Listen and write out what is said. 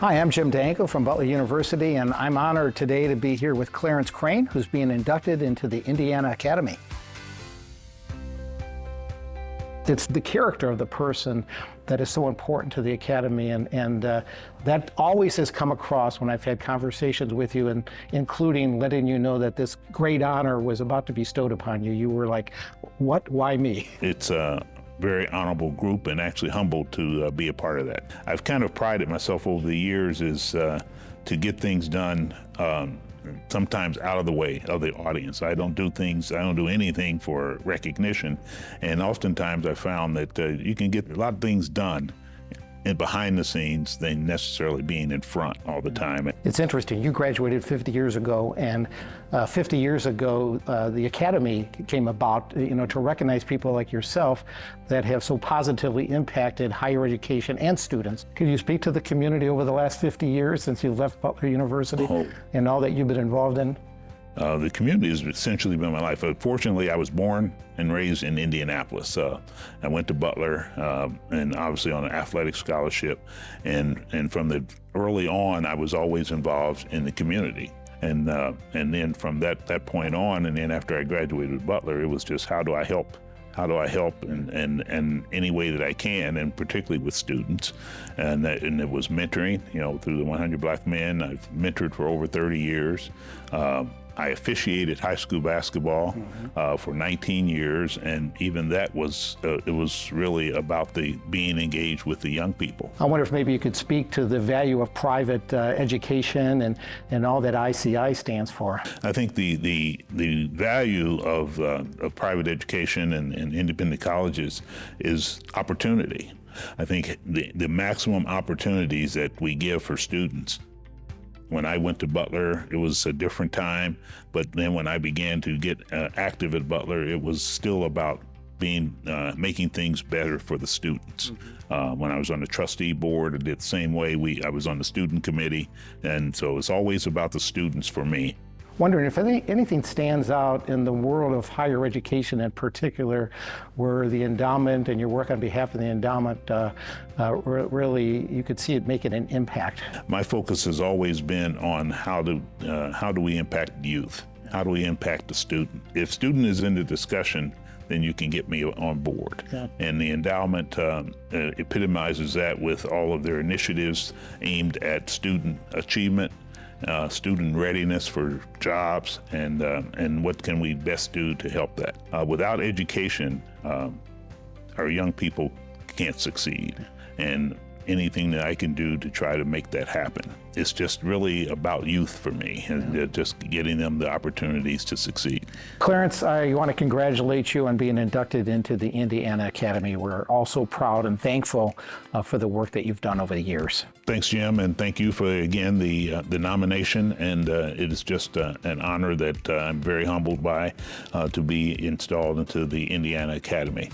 Hi, I'm Jim Danko from Butler University, and I'm honored today to be here with Clarence Crain, who's being inducted into the Indiana Academy. It's the character of the person that is so important to the Academy, and that always has come across when I've had conversations with you, and including letting you know that this great honor was about to be bestowed upon you. You were like, what, why me? It's a very honorable group and actually humbled to be a part of that. I've kind of prided myself over the years is to get things done sometimes out of the way of the audience. I don't do anything for recognition, and oftentimes I found that you can get a lot of things done and behind the scenes than necessarily being in front all the time. It's interesting, you graduated 50 years ago, and 50 years ago the Academy came about, to recognize people like yourself that have so positively impacted higher education and students. Could you speak to the community over the last 50 years since you've left Butler University and all that you've been involved in? The community has essentially been my life. Fortunately, I was born and raised in Indianapolis. I went to Butler, and obviously on an athletic scholarship, and from the early on, I was always involved in the community. And then from that point on, and then after I graduated Butler, it was just how do I help? How do I help in any way that I can, and particularly with students? And it was mentoring, through the 100 Black Men. I've mentored for over 30 years. I officiated high school basketball for 19 years, and even that was it was really about being engaged with the young people. I wonder if maybe you could speak to the value of private education and all that ICI stands for. I think the value of private education and independent colleges is opportunity. I think the maximum opportunities that we give for students. When I went to Butler, it was a different time, but then when I began to get active at Butler, it was still about making things better for the students. When I was on the trustee board, I did the same way. I was on the student committee, and so it's always about the students for me. Wondering if anything stands out in the world of higher education in particular, where the endowment and your work on behalf of the endowment really, you could see it making an impact. My focus has always been on how do we impact youth? How do we impact the student? If student is in the discussion, then you can get me on board. Yeah. And the endowment epitomizes that with all of their initiatives aimed at student achievement, student readiness for jobs, and what can we best do to help that. Without education, our young people can't succeed, and anything that I can do to try to make that happen. It's just really about youth for me, and just getting them the opportunities to succeed. Clarence, I want to congratulate you on being inducted into the Indiana Academy. We're also proud and thankful for the work that you've done over the years. Thanks, Jim, and thank you for, again, the nomination, and it is just an honor that I'm very humbled by to be installed into the Indiana Academy.